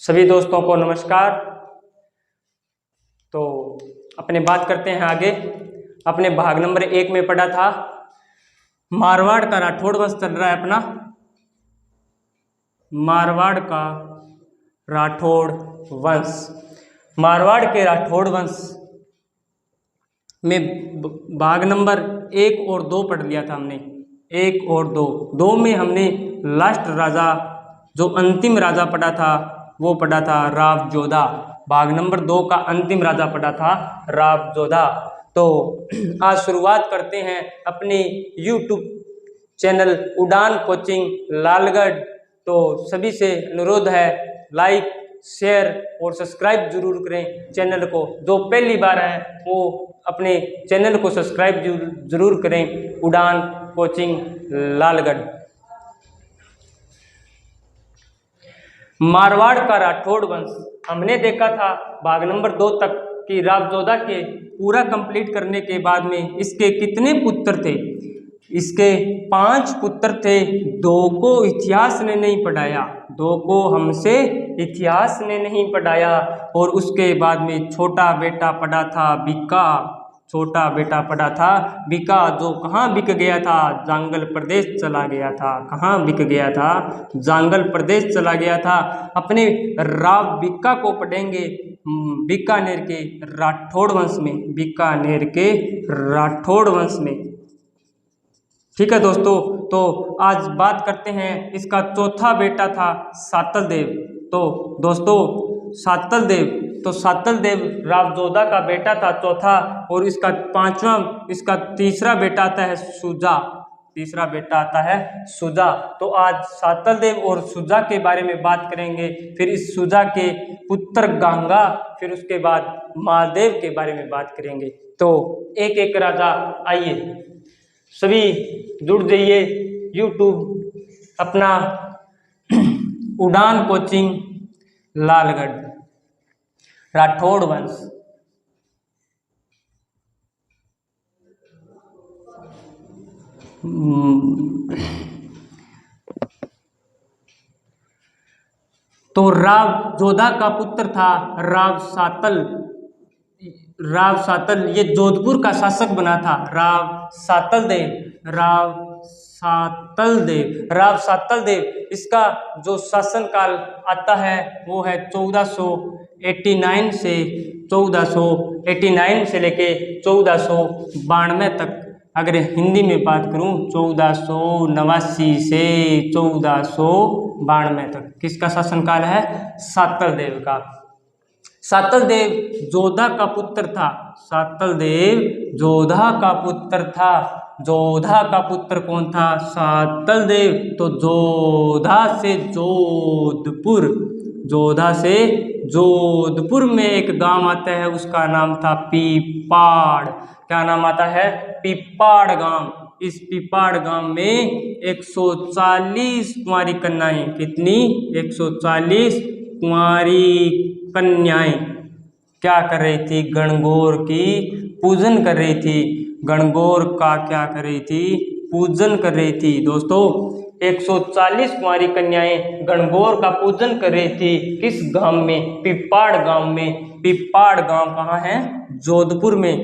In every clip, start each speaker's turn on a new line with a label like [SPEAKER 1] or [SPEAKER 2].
[SPEAKER 1] सभी दोस्तों को नमस्कार। तो अपने बात करते हैं आगे। अपने भाग नंबर 1 में पढ़ा था मारवाड़ का राठौड़ वंश चल रहा है अपना। मारवाड़ का राठौड़ वंश, मारवाड़ के राठौड़ वंश में भाग नंबर 1 और 2 पढ़ लिया था हमने। 1 और 2 में हमने लास्ट राजा जो अंतिम राजा पढ़ा था वो पढ़ा था राव जोधा। भाग नंबर 2 का अंतिम राजा पढ़ा था राव जोधा। तो आज शुरुआत करते हैं अपने YouTube चैनल उड़ान कोचिंग लालगढ़। तो सभी से अनुरोध है लाइक शेयर और सब्सक्राइब जरूर करें चैनल को। जो पहली बार है वो अपने चैनल को सब्सक्राइब जरूर करें। उड़ान कोचिंग लालगढ़। मारवाड़ का राठौड़ वंश हमने देखा था भाग नंबर 2 तक कि राव जोधा के पूरा कंप्लीट करने के बाद में इसके कितने पुत्र थे। इसके 5 पुत्र थे। 2 को इतिहास ने नहीं पढ़ाया, 2 को हमसे इतिहास ने नहीं पढ़ाया। और उसके बाद में छोटा बेटा पढ़ा था बीका। छोटा बेटा पढ़ा था बीका, जो कहाँ बिक गया था, जांगल प्रदेश चला गया था। कहाँ बिक गया था, जांगल प्रदेश चला गया था। अपने राव बीका को पढ़ेंगे बीकानेर के राठौड़ वंश में, बीकानेर के राठौड़ वंश में। ठीक है दोस्तों, तो आज बात करते हैं इसका चौथा बेटा था सातल देव। तो दोस्तों सातल देव, तो सातल देव राव जोधा का बेटा था चौथा। और इसका 5वां, इसका तीसरा बेटा आता है सुजा। तीसरा बेटा आता है सुजा। तो आज सातल देव और सुजा के बारे में बात करेंगे। फिर इस सुजा के पुत्र गंगा, फिर उसके बाद महादेव के बारे में बात करेंगे। तो एक एक राजा, आइए सभी जुड़ जाइए YouTube अपना उड़ान कोचिंग लालगढ़ राठौड़ वंश। तो राव जोधा का पुत्र था राव सातल। राव सातल ये जोधपुर का शासक बना था। राव सातल देव, राव सातल देव, राव सातल देव। इसका जो शासनकाल आता है वो है 1489 से 1489 से लेके 1492 तक। अगर हिंदी में बात करूं 1489 से 1492 तक किसका शासनकाल है, सातल देव का। सातल देव जोधा का पुत्र था। सातल देव जोधा का पुत्र था। जोधा का पुत्र कौन था, सातल देव। तो जोधा से जोधपुर, जोधा से जोधपुर में एक गांव आता है, उसका नाम था पीपाड़। क्या नाम आता है, पीपाड़ गांव। इस पीपाड़ गांव में 140 कुंवारी कन्याएं, कितनी, 140 कुंवारी कन्याएं क्या कर रही थी, गणगौर की पूजन कर रही थी। गणगौर का क्या कर रही थी, पूजन कर रही थी। दोस्तों 140 कुंवारी कन्याएं गणगौर का पूजन कर रही थी। किस गांव में, पीपाड़ गांव में। पीपाड़ गांव कहाँ है, जोधपुर में।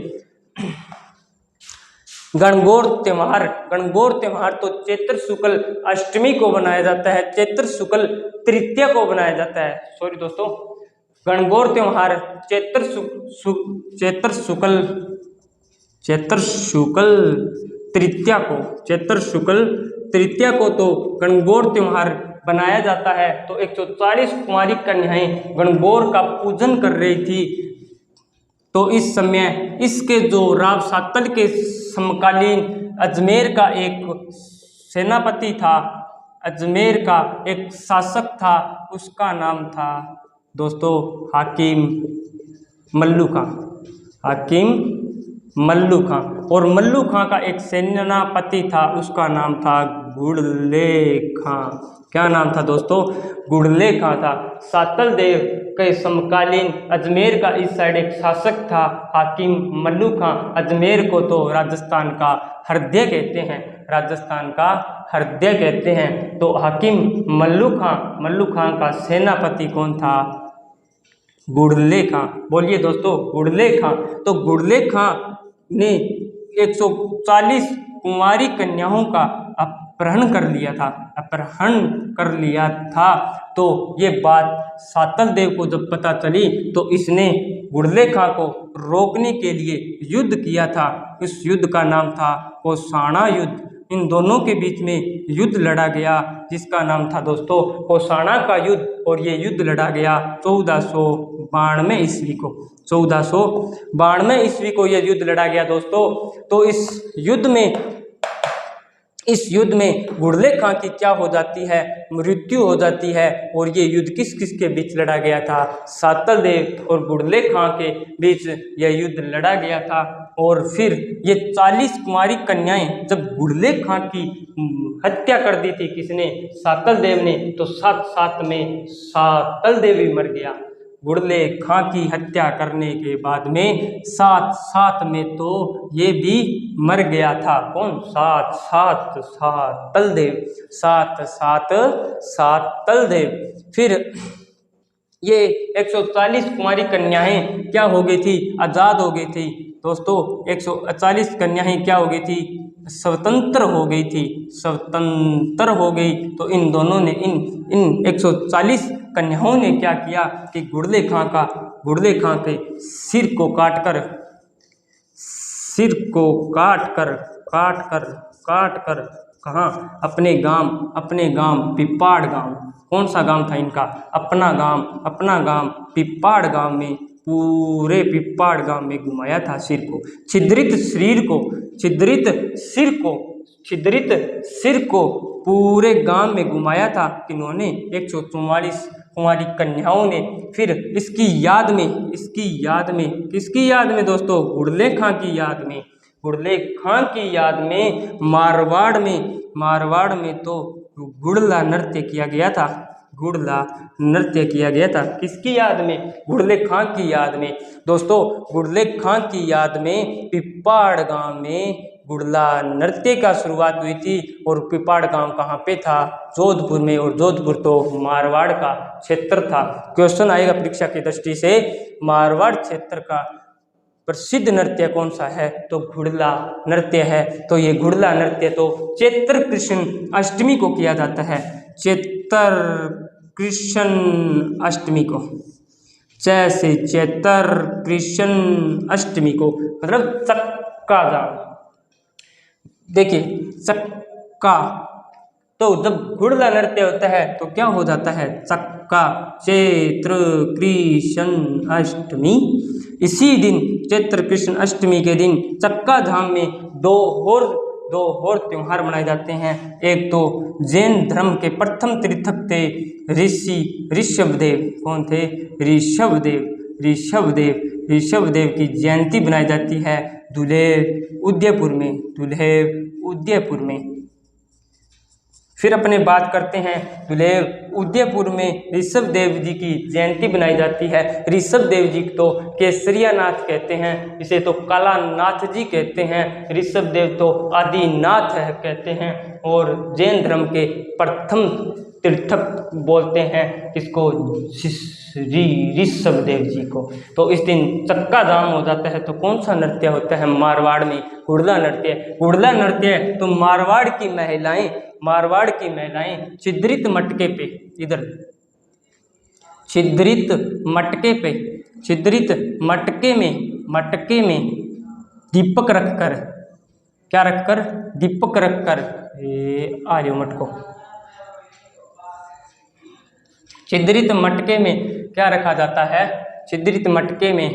[SPEAKER 1] गणगौर त्योहार, गणगौर त्योहार तो चैत्र शुक्ल अष्टमी को बनाया जाता है, चैत्र शुक्ल तृतीया को बनाया जाता है। सॉरी दोस्तों, गणगौर त्योहार चैत्र शुक्ल तृतीया को, चैत्र शुक्ल तृतीया को तो गणगौर त्योहार बनाया जाता है। तो 140 कुंवारी कन्याएं गणगौर का पूजन कर रही थी। तो इस समय इसके जो राव सातल के समकालीन अजमेर का एक सेनापति था, अजमेर का एक शासक था, उसका नाम था दोस्तों हाकिम मल्लू खां। हाकिम मल्लू खां। और मल्लू खां का एक सेनापति था, उसका नाम था गुड़ले खां। क्या नाम था दोस्तों, गुड़ले खां था। सातल देव के समकालीन अजमेर का इस साइड एक शासक था हाकिम मल्लू खां। अजमेर को तो राजस्थान का हृदय कहते हैं। राजस्थान का हृदय कहते हैं। तो हाकिम मल्लू खां का सेनापति कौन था? गुड़ले खां। बोलिए दोस्तों, गुड़ले खां। तो गुड़ले खां ने 140 कुंवारी कन्याओं का अपहरण कर लिया था। तो ये बात सातल देव को जब पता चली तो इसने गुड़ले खां को रोकने के लिए युद्ध किया था। इस युद्ध का नाम था कौसाना युद्ध। इन दोनों के बीच में युद्ध लड़ा गया जिसका नाम था दोस्तों कौसाना का युद्ध। और ये युद्ध लड़ा गया 1492 ईस्वी को। 1492 ईस्वी को यह युद्ध लड़ा गया दोस्तों। तो इस युद्ध में गुड़ले खां की क्या हो जाती है? मृत्यु हो जाती है। और ये युद्ध किस किस के बीच लड़ा गया था? सातल देव और गुड़ले खां के बीच यह युद्ध लड़ा गया था। और फिर ये 40 कुंवारी कन्याएं जब गुड़ले खां की हत्या कर दी थी किसने? सातल देव ने। तो साथ में सातल देव भी मर गया। गुड़ले खां की हत्या करने के बाद में साथ में तो ये भी मर गया था। कौन? सातल देव। फिर ये 140 कुंवारी कन्याएं क्या हो गई थी? आज़ाद हो गई थी दोस्तों। 140 कन्याएं क्या हो गई थी? स्वतंत्र हो गई। तो इन दोनों ने इन 140 कन्याओं ने क्या किया कि गुड़ले खां के सिर को काट कर कहाँ? अपने गांव पिपाड़ गांव। कौन सा गांव था इनका? अपना गांव पिपाड़ गांव में, पूरे पिपाड़ गांव में घुमाया था सिर को। छिद्रित सिर को पूरे गांव में घुमाया था किन्होंने? 144 कुंवारी कन्याओं ने। फिर किसकी याद में दोस्तों? गुड़ले खां की याद में मारवाड़ में तो गुड़ला नृत्य किया गया था। किसकी याद में? गुड़ले खां की याद में दोस्तों। गुड़ले खां की याद में पिपाड़ गांव में गुड़ला नृत्य का शुरुआत हुई थी। और पिपाड़ गांव कहाँ पे था? जोधपुर में। और जोधपुर तो मारवाड़ का क्षेत्र था। क्वेश्चन आएगा परीक्षा की दृष्टि से, मारवाड़ क्षेत्र का प्रसिद्ध नृत्य कौन सा है? तो गुड़ला नृत्य है। तो ये गुड़ला नृत्य तो चैत्र कृष्ण अष्टमी को किया जाता है। चैत्र कृष्ण अष्टमी को, चैत्र कृष्ण अष्टमी को, मतलब चक्का जाम। देखिए चक्का, तो जब गुड़ला नृत्य होता है तो क्या हो जाता है? चक्का। चैत्र कृष्ण अष्टमी, इसी दिन चैत्र कृष्ण अष्टमी के दिन चक्का धाम में दो और त्योहार मनाए जाते हैं। एक तो जैन धर्म के प्रथम तीर्थक थे ऋषभदेव। कौन थे? ऋषभदेव की जयंती बनाई जाती है दुलेर उदयपुर में। फिर अपने बात करते हैं दुलेर उदयपुर में ऋषभदेव जी की जयंती बनाई जाती है। ऋषभदेव जी तो केसरिया नाथ कहते हैं, इसे तो कालानाथ जी कहते हैं। ऋषभदेव तो आदिनाथ है कहते हैं। और जैन धर्म के प्रथम तीर्थक बोलते हैं किसको? ऋषभदेव जी को। तो इस दिन चक्का जाम हो जाता है। तो कौन सा नृत्य होता है मारवाड़ में? गुड़ला नृत्य। तो मारवाड़ की महिलाएं छिद्रित मटके पे, इधर छिद्रित मटके में दीपक रखकर, क्या रखकर? दीपक रखकर, आ रही मटको। छिद्रित मटके में क्या रखा जाता है? छिद्रित मटके में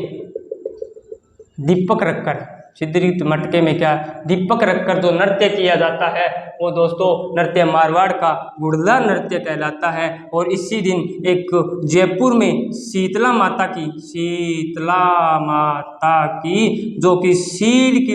[SPEAKER 1] दीपक रखकर, छिद्रित मटके में क्या? दीपक रखकर जो नृत्य किया जाता है वो दोस्तों नृत्य मारवाड़ का गुड़ला नृत्य कहलाता है। और इसी दिन एक जयपुर में शीतला माता की जो कि सील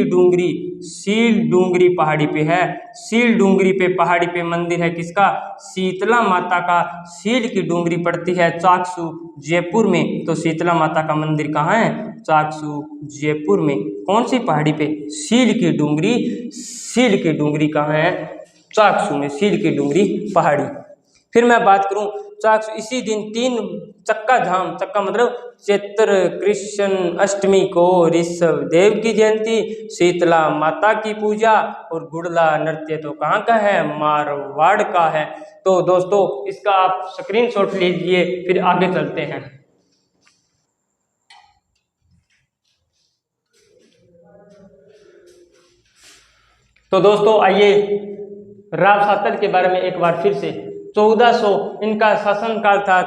[SPEAKER 1] डूंगरी पहाड़ी पे है। सील डूंगरी पे पहाड़ी पे मंदिर है किसका? शीतला माता का। सील की डूंगरी पड़ती है चाकसू जयपुर में। तो शीतला माता का मंदिर कहाँ है? चाकसू जयपुर में। कौन सी पहाड़ी पे? सील की डूंगरी। सील की डूंगरी कहाँ है? चाकसू में, सील की डूंगरी पहाड़ी। फिर मैं बात करूं चाकसू, इसी दिन 3 चक्का धाम, चक्का मतलब चैत्र कृष्ण अष्टमी को ऋषभ देव की जयंती, शीतला माता की पूजा और गुड़ला नृत्य तो कहाँ का है? मारवाड़ का है। तो दोस्तों इसका आप स्क्रीनशॉट लीजिए, फिर आगे चलते हैं। तो दोस्तों आइए राव सातल के बारे में एक बार फिर से। 1400 इनका शासनकाल था,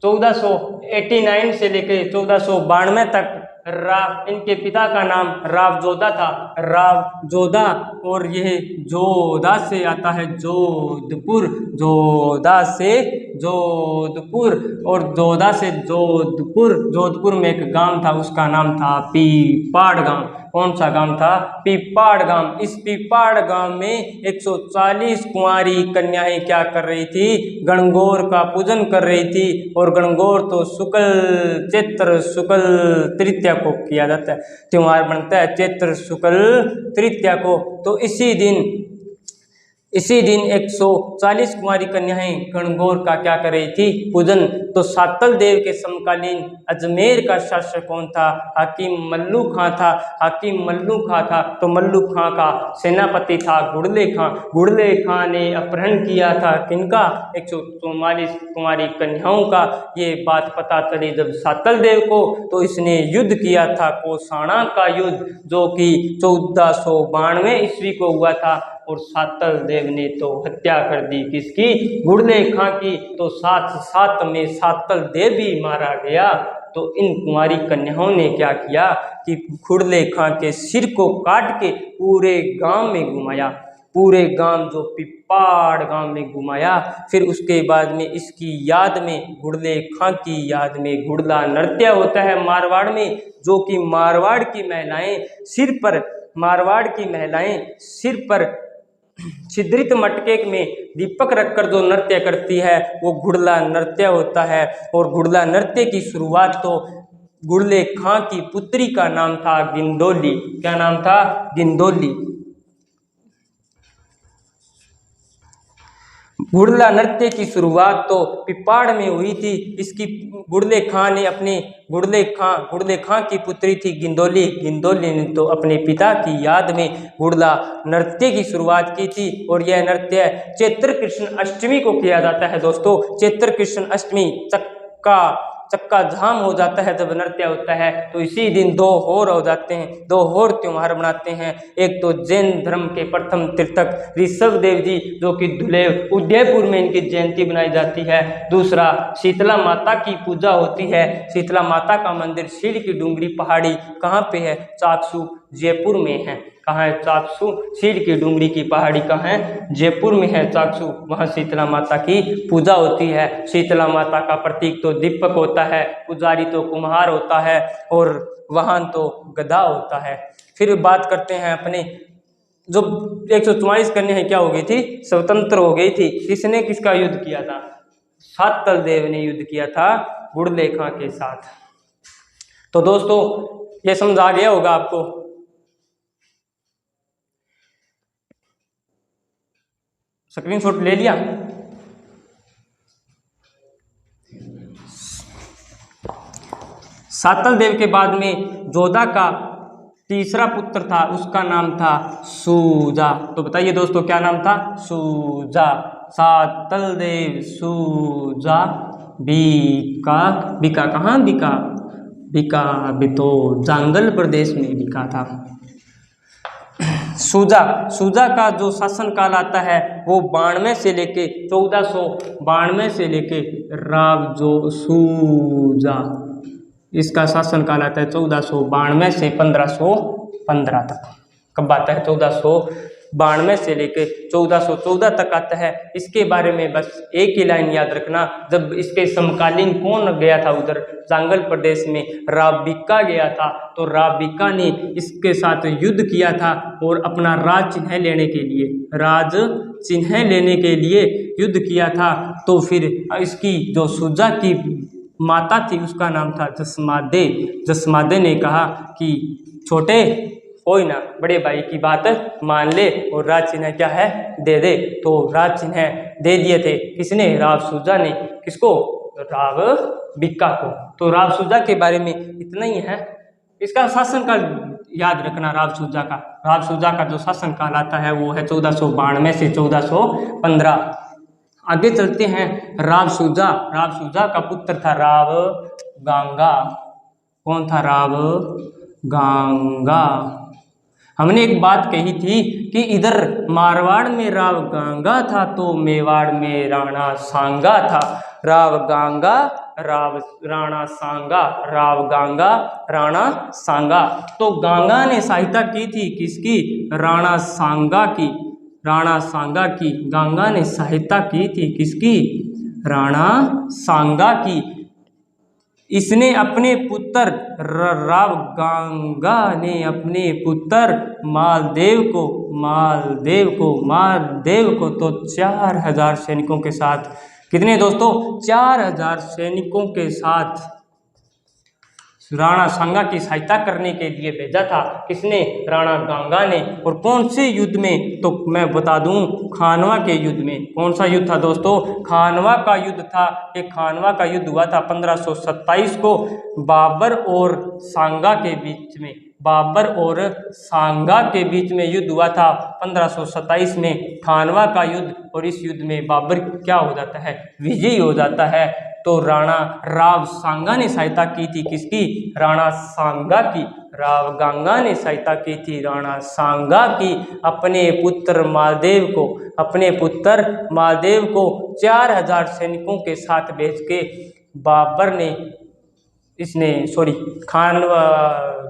[SPEAKER 1] 1489 से लेके 1492 तक। राव, इनके पिता का नाम राव जोधा था, राव जोधा, और यह जोधा से आता है जोधपुर, जोधा से जोधपुर, और जोधा से जोधपुर। जोधपुर में एक गांव था, उसका नाम था पीपाड़ गांव। कौन सा गांव था? पीपाड़ गांव। इस पीपाड़ गांव में 140 कुंवारी कन्याएं क्या कर रही थी? गणगौर का पूजन कर रही थी। और गणगौर तो चैत्र शुक्ल तृतीया को किया जाता है, त्योहार बनता है चैत्र शुक्ल तृतीया को। तो इसी दिन 140 कुमारी कन्याएं गणगौर का क्या कर रही थी? पूजन। तो सातल देव के समकालीन अजमेर का शासक कौन था? हाकिम मल्लू खां था। हाकिम मल्लू खां था। तो मल्लू खां का सेनापति था गुड़ले खां। गुड़ले खां ने अपहरण किया था किनका? 144 कुमारी कन्याओं का। ये बात पता चली जब सातल देव को, तो इसने युद्ध किया था कोसाणा का युद्ध, जो कि 1492 ईस्वी को हुआ था। और सातल देव ने तो हत्या कर दी किसकी? गुड़ले खां की। तो साथ में सातल देव भी मारा गया। तो इन कुंवारी कन्याओं ने क्या किया कि गुड़ले खां के सिर को काट के पूरे गांव में घुमाया, पूरे गांव जो पीपाड़ गांव में घुमाया। फिर उसके बाद में इसकी याद में, गुड़ले खां की याद में गुड़ला नृत्य होता है मारवाड़ में, जो कि मारवाड़ की महिलाएं सिर पर छिद्रित मटके में दीपक रखकर जो नृत्य करती है वो गुड़ला नृत्य होता है। और गुड़ला नृत्य की शुरुआत तो गुड़ले खां की पुत्री का नाम था गिंदोली। क्या नाम था? गिंदोली। गुड़ला नृत्य की शुरुआत तो पिपाड़ में हुई थी। इसकी गुड़ले खां की पुत्री थी गिंदोली। गिंदोली ने तो अपने पिता की याद में गुड़ला नृत्य की शुरुआत की थी। और यह नृत्य चैत्र कृष्ण अष्टमी को किया जाता है। दोस्तों चैत्र कृष्ण अष्टमी चक्का धाम हो जाता है जब नृत्य होता है। तो इसी दिन 2 होर हो जाते हैं, 2 होर त्योहार मनाते हैं। एक तो जैन धर्म के प्रथम तीर्थक ऋषभ देव जी, जो कि उदयपुर में इनकी जयंती बनाई जाती है। दूसरा शीतला माता की पूजा होती है। शीतला माता का मंदिर सील की डूंगरी पहाड़ी कहाँ पे है? चाकसू जयपुर में है। कहाँ है? चाकसू सील की डूंगरी की पहाड़ी कहाँ है? जयपुर में है चाकसू। वहाँ शीतला माता की पूजा होती है। शीतला माता का प्रतीक तो दीपक होता है, पुजारी तो कुम्हार होता है, और वाहन तो गधा होता है। फिर बात करते हैं अपने जो 144 कन्याएं क्या हो गई थी? स्वतंत्र हो गई थी। किसने किसका युद्ध किया था? सातल देव ने युद्ध किया था गुड़ले खां के साथ। तो दोस्तों ये समझ आ गया होगा आपको। स्क्रीनशॉट ले लिया? सातल देव के बाद में जोधा का तीसरा पुत्र था, उसका नाम था सूजा। तो बताइए दोस्तों क्या नाम था? सूजा। सातल देव सूजा बीका। बीका कहाँ? बीका भी तो जंगल प्रदेश में बीका था। सूजा का जो शासनकाल आता है वो 92 से लेके 1492 से लेके राव जो सूजा, इसका शासनकाल आता है 1492 से 1515 तक। कब आता है? 1492 से लेके 1414 तक आता है। इसके बारे में बस एक ही लाइन याद रखना, जब इसके समकालीन कौन गया था उधर जांगल प्रदेश में? राव बीका गया था। तो राव बीका ने इसके साथ युद्ध किया था और अपना राज चिन्ह लेने के लिए युद्ध किया था। तो फिर इसकी जो सूजा की माता थी उसका नाम था जसमादे। जसमादे ने कहा कि छोटे कोई ना, बड़े भाई की बात मान ले और राज चिन्ह क्या है दे दे। तो राज चिन्ह दे दिए थे किसने, राव सूजा ने। किसको, राव बिक्का को। तो राव सूजा के बारे में इतना ही है। इसका शासनकाल याद रखना, राव सूजा का। राव सूजा का जो शासनकाल आता है वो है 1492 से 1415। आगे चलते हैं। राव सूजा, राव सूजा का पुत्र था राव गांगा। कौन था, राव गांगा। हमने एक बात कही थी कि इधर मारवाड़ में राव गांगा था तो मेवाड़ में राणा सांगा था। राव गांगा, राव राणा सांगा, राव गांगा, राणा सांगा। तो गांगा ने सहायता की थी किसकी, राणा सांगा की। राणा सांगा की गांगा ने सहायता की थी किसकी, राणा सांगा की। इसने अपने पुत्र राव गांगा ने अपने पुत्र मालदेव को तो 4000 सैनिकों के साथ, कितने दोस्तों, 4000 सैनिकों के साथ राणा सांगा की सहायता करने के लिए भेजा था। किसने, राणा गांगा ने। और कौन से युद्ध में, तो मैं बता दूं, खानवा के युद्ध में। कौन सा युद्ध था दोस्तों, खानवा का युद्ध था। ये खानवा का युद्ध हुआ था 1527 को बाबर और सांगा के बीच में। बाबर और सांगा के बीच में युद्ध हुआ था 1527 में, खानवा का युद्ध। और इस युद्ध में बाबर क्या हो जाता है, विजयी हो जाता है। तो राणा राव सांगा ने सहायता की थी किसकी, राणा सांगा की। राव गांगा ने सहायता की थी राणा सांगा की अपने पुत्र मालदेव को 4000 सैनिकों के साथ भेज के बाबर ने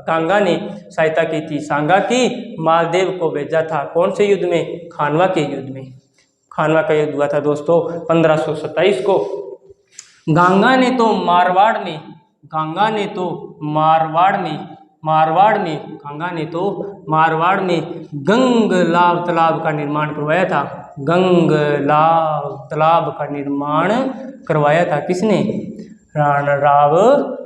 [SPEAKER 1] गांगा ने सहायता की थी सांगा की, मालदेव को भेजा था। कौन से युद्ध में, खानवा के युद्ध में। खानवा का युद्ध हुआ था दोस्तों 1527 को। गांगा ने तो मारवाड़ में गंगलाव तालाब का निर्माण करवाया था। गंगलाव तालाब का निर्माण करवाया था किसने, राव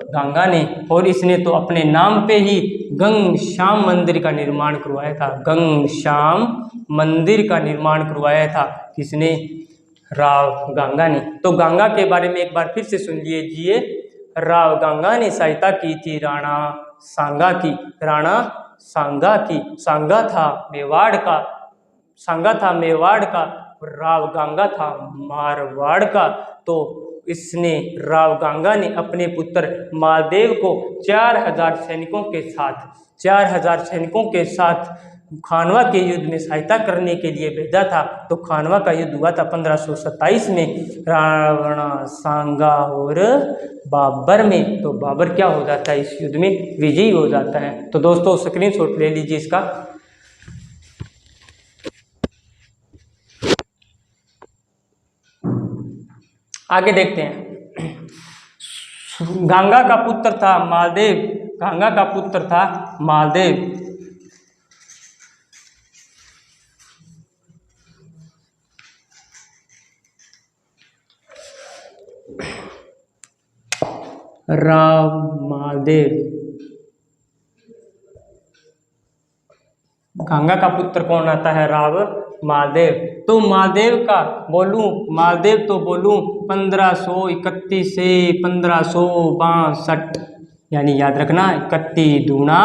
[SPEAKER 1] गांगा ने। और इसने तो अपने नाम पे ही गंगश्याम मंदिर का निर्माण करवाया था। गंगश्याम मंदिर का निर्माण करवाया था किसने, राव गांगा ने। तो गांगा के बारे में एक बार फिर से सुन लीजिए। राव गांगा ने सहायता की थी राणा सांगा की। राणा सांगा की, सांगा था मेवाड़ का, राव गांगा था मारवाड़ का। तो इसने, राव गांगा ने अपने पुत्र मालदेव को 4000 सैनिकों के साथ खानवा के युद्ध में सहायता करने के लिए भेजा था। तो खानवा का युद्ध हुआ था 1527 में राणा सांगा और बाबर में। तो बाबर क्या हो जाता है, इस युद्ध में विजयी हो जाता है। तो दोस्तों स्क्रीनशॉट ले लीजिए इसका। आगे देखते हैं। गांगा का पुत्र था मालदेव। राव मालदेव, गंगा का पुत्र कौन आता है, राव मालदेव। तो मालदेव तो बोलूं 1531 से 1562, यानी याद रखना 31 दूना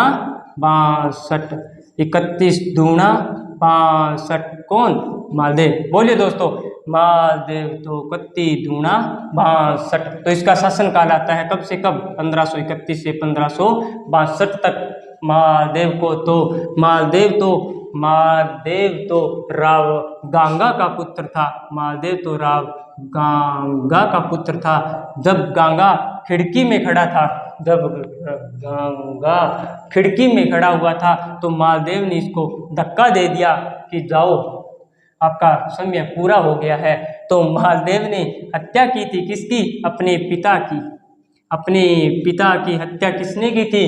[SPEAKER 1] 62, 31 दूना 62। कौन, मालदेव। बोलिए दोस्तों, मालदेव तो 31 दूना 62। तो इसका शासनकाल आता है कब से कब, 1531 से 1562 तक। मालदेव तो राव गांगा का पुत्र था। जब गांगा खिड़की में खड़ा हुआ था तो मालदेव ने इसको धक्का दे दिया कि जाओ, आपका समय पूरा हो गया है। तो मालदेव ने हत्या की थी किसकी, अपने पिता की हत्या किसने की थी,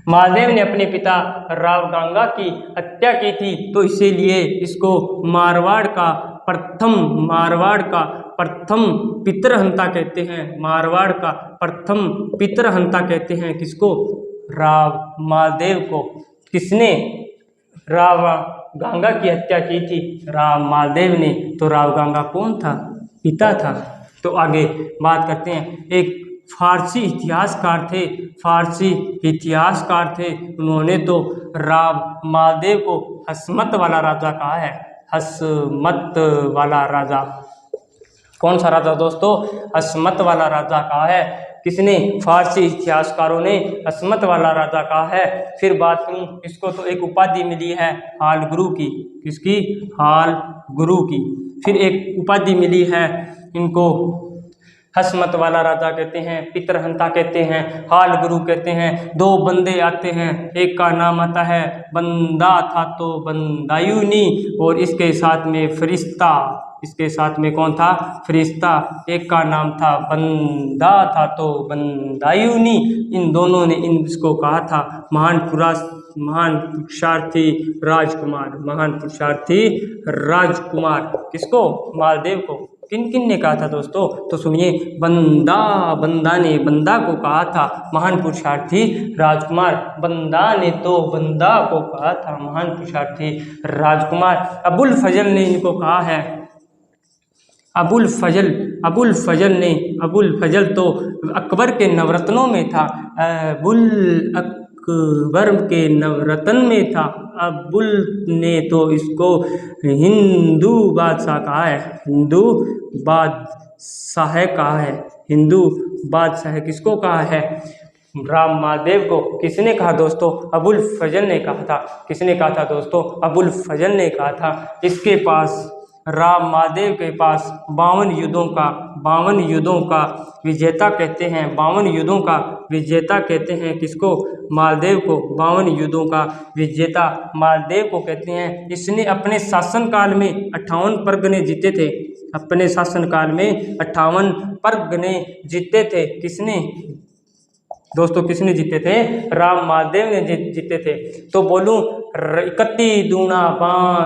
[SPEAKER 1] मालदेव ने अपने पिता राव गांगा की हत्या की थी। तो इसीलिए इसको मारवाड़ का प्रथम पितृहंता कहते हैं, मारवाड़ का प्रथम पितृहंता कहते हैं किसको? राव मालदेव को। किसने राव गंगा की हत्या की थी? राव मालदेव ने। तो राव गंगा कौन था? पिता था। तो आगे बात करते हैं, एक फारसी इतिहासकार थे, फारसी इतिहासकार थे, उन्होंने तो राव मालदेव को हसमत वाला राजा कहा है। हसमत वाला राजा, कौन सा राजा दोस्तों? हसमत वाला राजा कहा है। किसने? फारसी इतिहासकारों ने हसमत वाला राजा कहा है। फिर बात करूं, इसको तो एक उपाधि मिली है हाल गुरु की। किसकी? हाल गुरु की। फिर एक उपाधि मिली है इनको, हसमत वाला राजा कहते हैं, पितृहंता कहते हैं, हाल गुरु कहते हैं। दो बंदे आते हैं, एक का नाम आता है बंदा था तो बंदायूनी, और इसके साथ में फरिश्ता, इसके साथ में कौन था? फरिश्ता। एक का नाम था बंदा था तो बंदायूनी। इन दोनों ने इसको कहा था महान पुरुषार्थी राजकुमार, महान पुरुषार्थी राजकुमार। किसको? मालदेव को। किन किन ने कहा था दोस्तों? तो सुनिए, बंदा ने बंदा को कहा था महान पुरुषार्थी राजकुमार, बंदा ने तो बंदा को कहा था महान पुरुषार्थी राजकुमार। अबुल फजल ने इनको कहा है, अबुल फजल तो अकबर के नवरत्नों में था, अकबर के नवरत्न में था। अबुल ने तो इसको हिंदू बादशाह कहा है, हिंदू बादशाह कहा है, हिंदू बादशाह किसको कहा है? राव मालदेव को। किसने कहा दोस्तों? अबुल फजल ने कहा था। किसने कहा था दोस्तों? अबुल फजल ने कहा था। इसके पास, राव मालदेव के पास 52 युद्धों का विजेता कहते हैं, 52 युद्धों का विजेता कहते हैं। किसको? मालदेव को। 52 युद्धों का विजेता मालदेव को कहते हैं। इसने अपने शासनकाल में 58 परगने जीते थे, अपने शासनकाल में 58 परगने जीते थे। किसने दोस्तों? किसने जीते थे? राव मालदेव ने जीते थे। तो बोलूं 31 दूना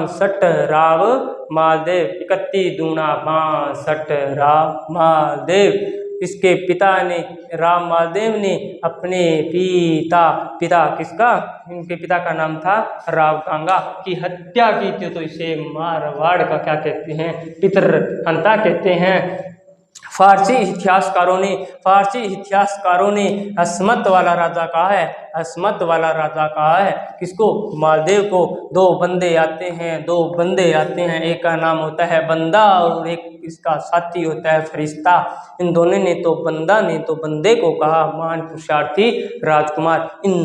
[SPEAKER 1] 62 राव मालदेव, 31 दूना 62 राव मालदेव। इसके पिता ने, राव मालदेव ने अपने पिता किसका? इनके पिता का नाम था राव गंगा की हत्या की थी। तो इसे मारवाड़ का क्या कहते हैं? पितृहंता कहते हैं। फारसी इतिहासकारों ने हसमत वाला राजा कहा है, हसमत वाला राजा कहा है। किसको? मालदेव को। दो बंदे आते हैं, एक का नाम होता है बंदा और एक इसका साथी होता है फरिश्ता। इन दोनों ने तो बंदे को कहा महान पुरुषार्थी राजकुमार। इन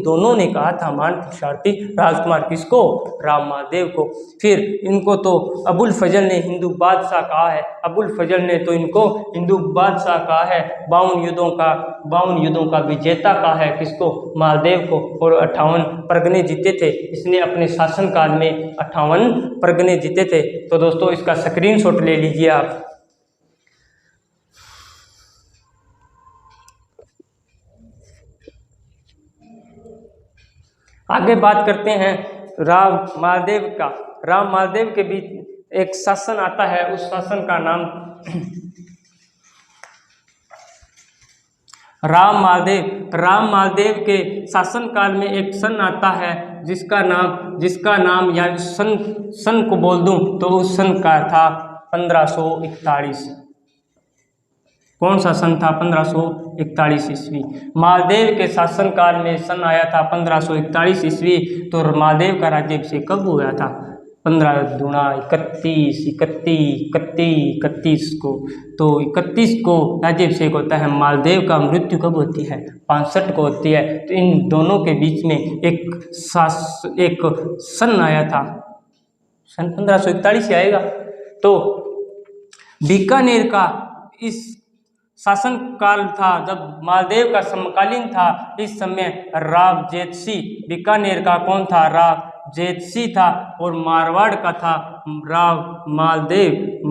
[SPEAKER 1] दोनों ने कहा था महान पुरुषार्थी राजकुमार। किसको? राव मालदेव को। फिर इनको तो अबुल फजल ने हिंदू बादशाह कहा है, अबुल फजल ने तो इनको हिंदू बादशाह कहा है। 52 युद्धों का विजेता कहा है। किसको? मालदेव को। और 58 परगने जीते थे। इसने अपने शासनकाल में 58 परगने जीते थे। तो दोस्तों इसका स्क्रीनशॉट ले लीजिए आप। आगे बात करते हैं राव मालदेव का। राव मालदेव के बीच एक शासन आता है, उस शासन का नाम राव मालदेव के शासनकाल में एक सन आता है जिसका नाम या सन को बोल दूं तो उस सन का था 1541। कौन सा सन था? 1541 ईस्वी। मालदेव के शासनकाल में सन आया था 1541 ईस्वी। तो मालदेव का राज्याभिषेक कब हुआ था? 15 दूना 31 को। तो 31 को राज्याभिषेक होता है। मालदेव का मृत्यु कब होती है? 65 को होती है। तो इन दोनों के बीच में एक सन आया था, सन 1541 आएगा। तो बीकानेर का इस शासन काल था जब मालदेव का समकालीन था। इस समय राव जेतसी, बीकानेर का कौन था? राव जेतसी था। और मारवाड़ का था राव मालदेव।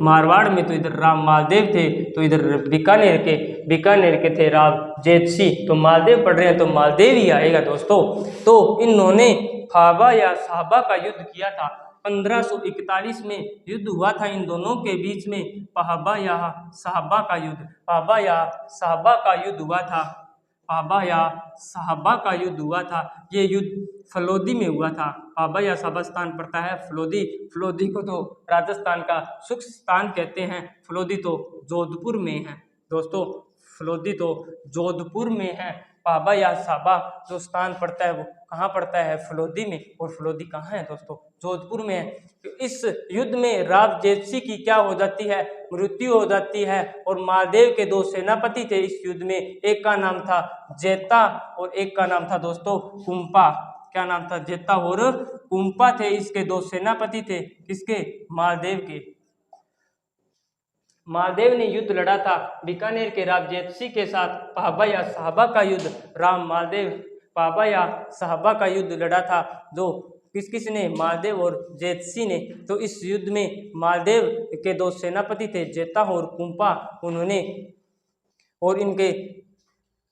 [SPEAKER 1] मारवाड़ में तो इधर राव मालदेव थे, तो इधर बीकानेर के थे राव जेतसी। तो मालदेव पढ़ रहे हैं तो मालदेव ही आएगा दोस्तों। तो इन्होंने फाबा या साहबा का युद्ध किया था। 1541 में युद्ध हुआ था इन दोनों के बीच में, पहबा या साहबा का युद्ध, पहबा या साहबा का युद्ध हुआ था, पहबा या साहबा का युद्ध हुआ था। ये युद्ध फलोदी में हुआ था। पहबा या साहबा स्थान पड़ता है फलोदी। फलोदी को तो राजस्थान का सुख स्थान कहते हैं, फलोदी तो जोधपुर में है दोस्तों, फलोदी तो जोधपुर में है। पहबा या साहबा जो स्थान पड़ता है वो कहाँ पड़ता है, फलोदी में। और फलोदी कहाँ है दोस्तों, जोधपुर में है। तो इस युद्ध में राव जेतसी की क्या हो जाती है, मृत्यु हो जाती है। और मालदेव के 2 सेनापति थे इस युद्ध में, एक का नाम था जेता और एक का नाम था दोस्तों कुंपा। क्या नाम था, जेता और कुंपा थे इसके 2 सेनापति थे, किसके, मालदेव के। मालदेव ने युद्ध लड़ा था बीकानेर के राव जेतसी के साथ, पहबा या साहबा का युद्ध। राम मालदेव पहबा या साहबा का युद्ध लड़ा था, जो किसने, मालदेव और जेतसी ने। तो इस युद्ध में मालदेव के 2 सेनापति थे जेता और कुंपा, उन्होंने, और इनके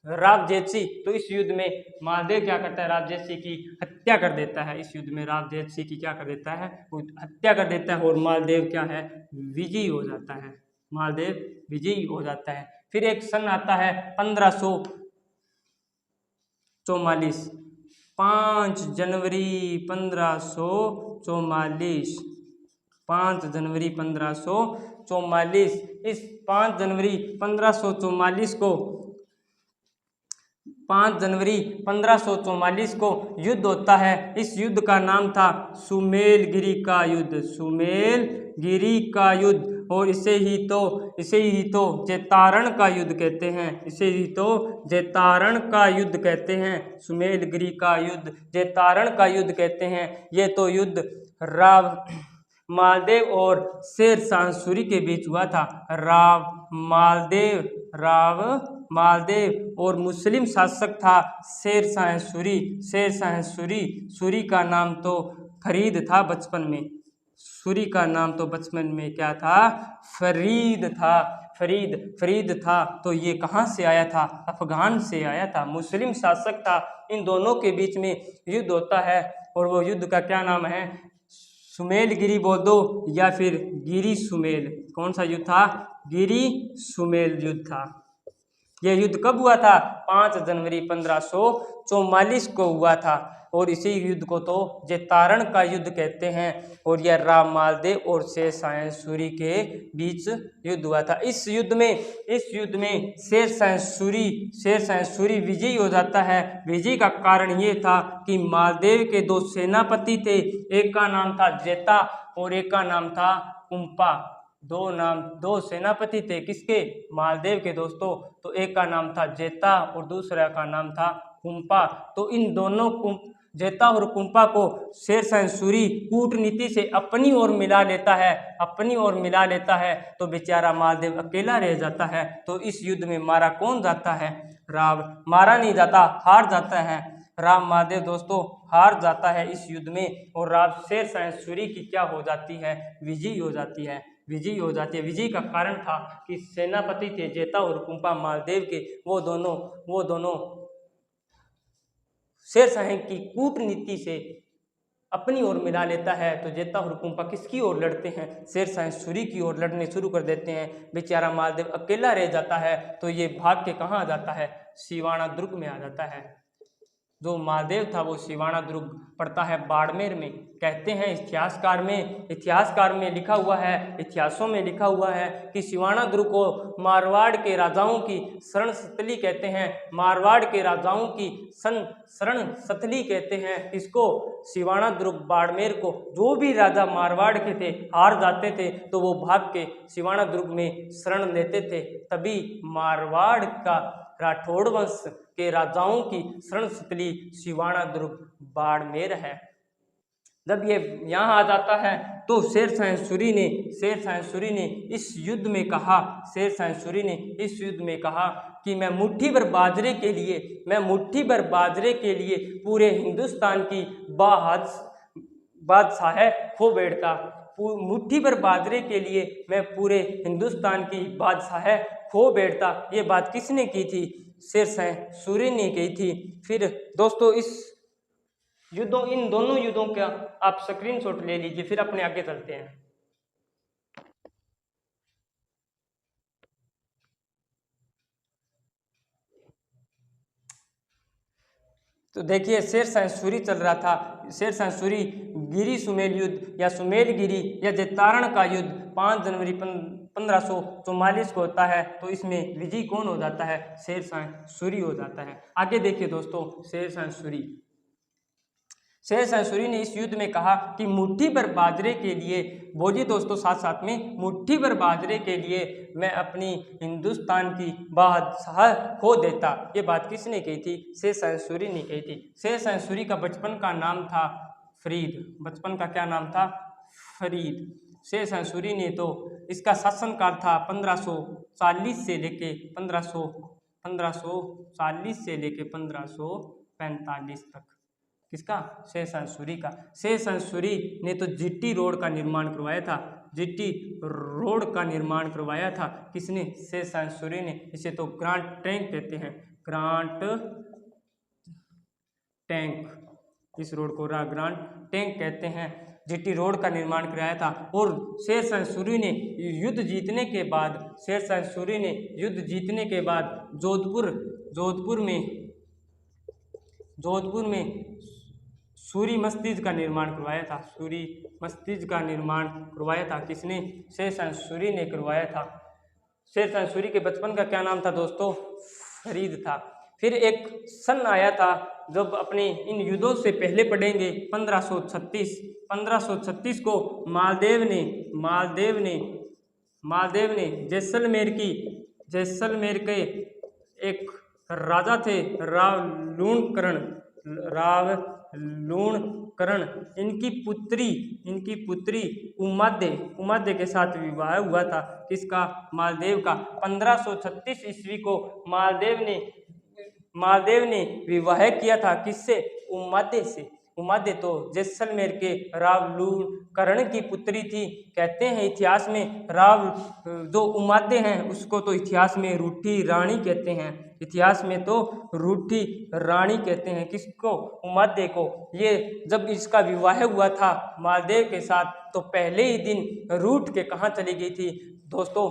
[SPEAKER 1] राव जेतसी। तो इस युद्ध में मालदेव क्या करता है, राव जेतसी की हत्या कर देता है। इस युद्ध में राव जेतसी की क्या कर देता है, हत्या कर देता है। और मालदेव क्या है, विजयी हो जाता है, मालदेव विजयी हो जाता है। फिर एक सन आता है 1544, 5 जनवरी 1544, 5 जनवरी 1544। इस 5 जनवरी 1544 को 5 जनवरी 1544 को युद्ध होता है। इस युद्ध का नाम था सुमेलगिरी का युद्ध, सुमेलगिरी का युद्ध। और इसे ही तो जेतारण का युद्ध कहते हैं, इसे ही तो जेतारण का युद्ध कहते हैं, सुमेलगिरी का युद्ध, जेतारण का युद्ध कहते हैं। ये तो युद्ध राव मालदेव और शेरशाह सूरी के बीच हुआ था। राव मालदेव और मुस्लिम शासक था शेरशाह सूरी। शेरशाह सूरी का नाम तो फरीद था बचपन में, सूरी का नाम तो बचपन में क्या था, फरीद था, फरीद था। तो ये कहाँ से आया था, अफगान से आया था, मुस्लिम शासक था। इन दोनों के बीच में युद्ध होता है और वो युद्ध का क्या नाम है, सुमेलगिरी बोल दो या फिर गिरी सुमेल। कौन सा युद्ध था, गिरी सुमेल युद्ध था। यह युद्ध कब हुआ था, 5 जनवरी 1544 को हुआ था। और इसी युद्ध को तो जेतारण का युद्ध कहते हैं। और यह राव मालदेव और शेरशाह सूरी के बीच युद्ध हुआ था। इस युद्ध में शेरशाह सूरी विजयी हो जाता है। विजय का कारण ये था कि मालदेव के 2 सेनापति थे, एक का नाम था जेता और एक का नाम था कुंपा। 2 सेनापति थे किसके, मालदेव के दोस्तों। तो एक का नाम था जेता और दूसरा का नाम था कुंपा। तो इन दोनों जेता और कुंपा को शेरशाह सूरी कूटनीति से अपनी ओर मिला लेता है, तो बेचारा मालदेव अकेला रह जाता है। तो इस युद्ध में मारा कौन जाता है, राव मारा नहीं जाता, हार जाता है। राव मालदेव दोस्तों हार जाता है इस युद्ध में। और राव शेरशाह सूरी की क्या हो जाती है, विजयी हो जाती है। विजय का कारण था कि सेनापति थे जेता और कुंपा मालदेव के, वो दोनों शेरशाह की कूटनीति से अपनी ओर मिला लेता है। तो जेता और कुंपा किसकी ओर लड़ते हैं, शेरशाह सूरी की ओर लड़ने शुरू कर देते हैं। बेचारा मालदेव अकेला रह जाता है। तो ये भाग के कहाँ आ जाता है, सिवाना दुर्ग में आ जाता है। जो मालदेव था वो सिवाना दुर्ग पड़ता है बाड़मेर में। कहते हैं इतिहासकार में लिखा हुआ है, इतिहासों में लिखा हुआ है कि सिवाना दुर्ग को मारवाड़ के राजाओं की शरण स्थली कहते हैं। मारवाड़ के राजाओं की शरण स्थली कहते हैं इसको, सिवाना दुर्ग बाड़मेर को। जो भी राजा मारवाड़ के थे हार जाते थे तो वो भाग के सिवाना दुर्ग में शरण लेते थे। तभी मारवाड़ का राठौड़ वंश के राजाओं की शरण स्थली सिवाना दुर्ग बाड़मेर है। जब ये यहाँ आ जाता है तो शेरशाह सूरी ने इस युद्ध में कहा कि मैं मुट्ठी भर बाजरे के लिए पूरे हिंदुस्तान की बादशाह खो बैठता। मुट्ठी भर बाजरे के लिए मैं पूरे हिंदुस्तान की बादशाह खो बैठता। ये बात किसने की थी, शेरशाह सूरी ने की थी। फिर दोस्तों इस इन दोनों युद्धों का आप स्क्रीनशॉट ले लीजिए, फिर अपने आगे चलते हैं। तो देखिए शेरशाह सूरी चल रहा था। शेरशाह सूरी गिरी सुमेल युद्ध या सुमेल गिरी या जैतारण का युद्ध 5 जनवरी 1544 को होता है। तो इसमें विजयी कौन हो जाता है? शेरशाह सूरी हो जाता है। आगे देखिए दोस्तों, शेरशाह सूरी ने इस युद्ध में कहा कि मुट्ठी भर बाजरे के लिए, बोलिए दोस्तों साथ साथ में, मुट्ठी भर बाजरे के लिए मैं अपनी हिंदुस्तान की बादशाह खो देता। ये बात किसने कही थी? शेरशाह सूरी ने कही थी। शेरशाह सूरी का बचपन का नाम था फरीद। बचपन का क्या नाम था? फरीद। शेरशाह सूरी ने तो इसका शासनकाल था 1540 से लेके 1540 से लेके 1545 तक। किसका? शेरशाह सूरी का। शेरशाह सूरी ने तो जीटी रोड का निर्माण करवाया था। जीटी रोड का निर्माण करवाया था किसने? शेरशाह सूरी ने। इसे तो ग्रांट टैंक कहते हैं, ग्रांट टैंक, इस रोड को ग्रांट टैंक कहते हैं। जीटी रोड का निर्माण कराया था। और शेरशाह सूरी ने युद्ध जीतने के बाद, शेरशाह सूरी ने युद्ध जीतने के बाद जोधपुर में सूरी मस्जिद का निर्माण करवाया था। सूरी मस्जिद का निर्माण करवाया था किसने? शेरशाह सूरी ने करवाया था। शेरशाह सूरी के बचपन का क्या नाम था दोस्तों? फरीद था। फिर एक सन आया था जब अपने इन युद्धों से पहले पढ़ेंगे 1536 को मालदेव ने जैसलमेर के एक राजा थे रावलूणकरण, इनकी पुत्री उमादे के साथ विवाह हुआ था। किसका? मालदेव का। 1536 ईस्वी को मालदेव ने विवाह किया था। किससे? उमादे से। उमादे तो जैसलमेर के रावलूणकरण की पुत्री थी। कहते हैं इतिहास में जो उमादे हैं उसको तो इतिहास में रूठी रानी कहते हैं। इतिहास में तो रूठी रानी कहते हैं। किसको? उमादे को। ये जब इसका विवाह हुआ था मालदेव के साथ, तो पहले ही दिन रूठ के कहाँ चली गई थी दोस्तों?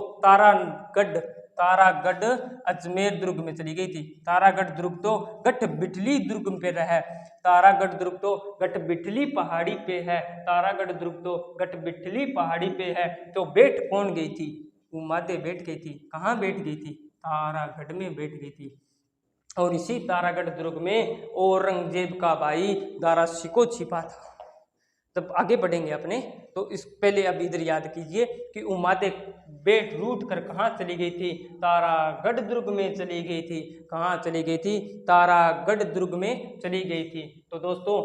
[SPEAKER 1] तारागढ़ अजमेर दुर्ग में चली गई थी। तारागढ़ दुर्ग तो गठबिठली दुर्ग पे है। तारागढ़ दुर्ग तो गठबिठली पहाड़ी पे है। तारागढ़ दुर्ग तो गठबिठली पहाड़ी पे है। तो बैठ कौन गई थी? उमादे बैठ गई थी। कहाँ बैठ गई थी? तारागढ़ में बैठ गई थी। और इसी तारागढ़ दुर्ग में औरंगजेब का भाई दारा शिकोह छिपा था। जब आगे बढ़ेंगे अपने, तो इस पहले अब इधर याद कीजिए कि उमादे बेट रूट कर कहाँ चली गई थी? तारागढ़ दुर्ग में चली गई थी। कहाँ चली गई थी? तारागढ़ दुर्ग में चली गई थी। तो दोस्तों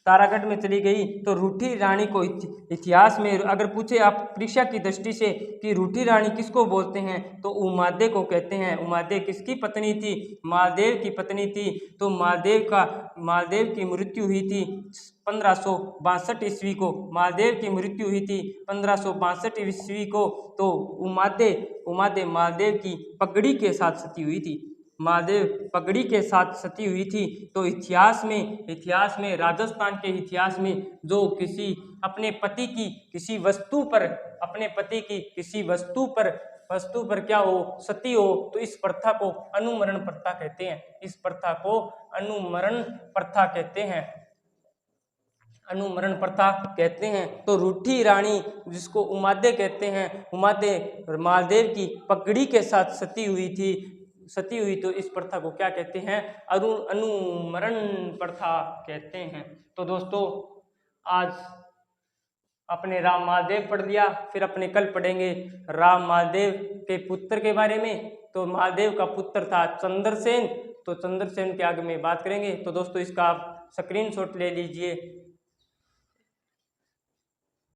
[SPEAKER 1] तारागढ़ में चली गई। तो रूठी रानी को इतिहास में अगर पूछे आप परीक्षा की दृष्टि से कि रूठी रानी किसको बोलते हैं, तो उमादे को कहते हैं। उमादे किसकी पत्नी थी? मालदेव की पत्नी थी। तो मालदेव की मृत्यु हुई थी 1562 ईस्वी को। मालदेव की मृत्यु हुई थी 1562 ईस्वी को। तो उमादे मालदेव की पगड़ी के साथ सती हुई थी। मालदेव पगड़ी के साथ सती हुई थी। तो इतिहास में राजस्थान के इतिहास में जो किसी अपने पति की किसी वस्तु पर क्या हो, सती हो, तो इस प्रथा को अनुमरण प्रथा कहते हैं। इस प्रथा को अनुमरण प्रथा कहते हैं। अनुमरण प्रथा कहते हैं। तो रूठी रानी जिसको उमादे कहते हैं, उमादे मालदेव की पगड़ी के साथ सती हुई, तो इस प्रथा को क्या कहते हैं? अनुमरण प्रथा कहते हैं। तो दोस्तों आज अपने राम मालदेव पढ़ लिया, फिर अपने कल पढ़ेंगे राम मालदेव के पुत्र के बारे में। तो मालदेव का पुत्र था चंद्रसेन। तो चंद्रसेन के आगे में बात करेंगे। तो दोस्तों इसका आप स्क्रीनशॉट ले लीजिए।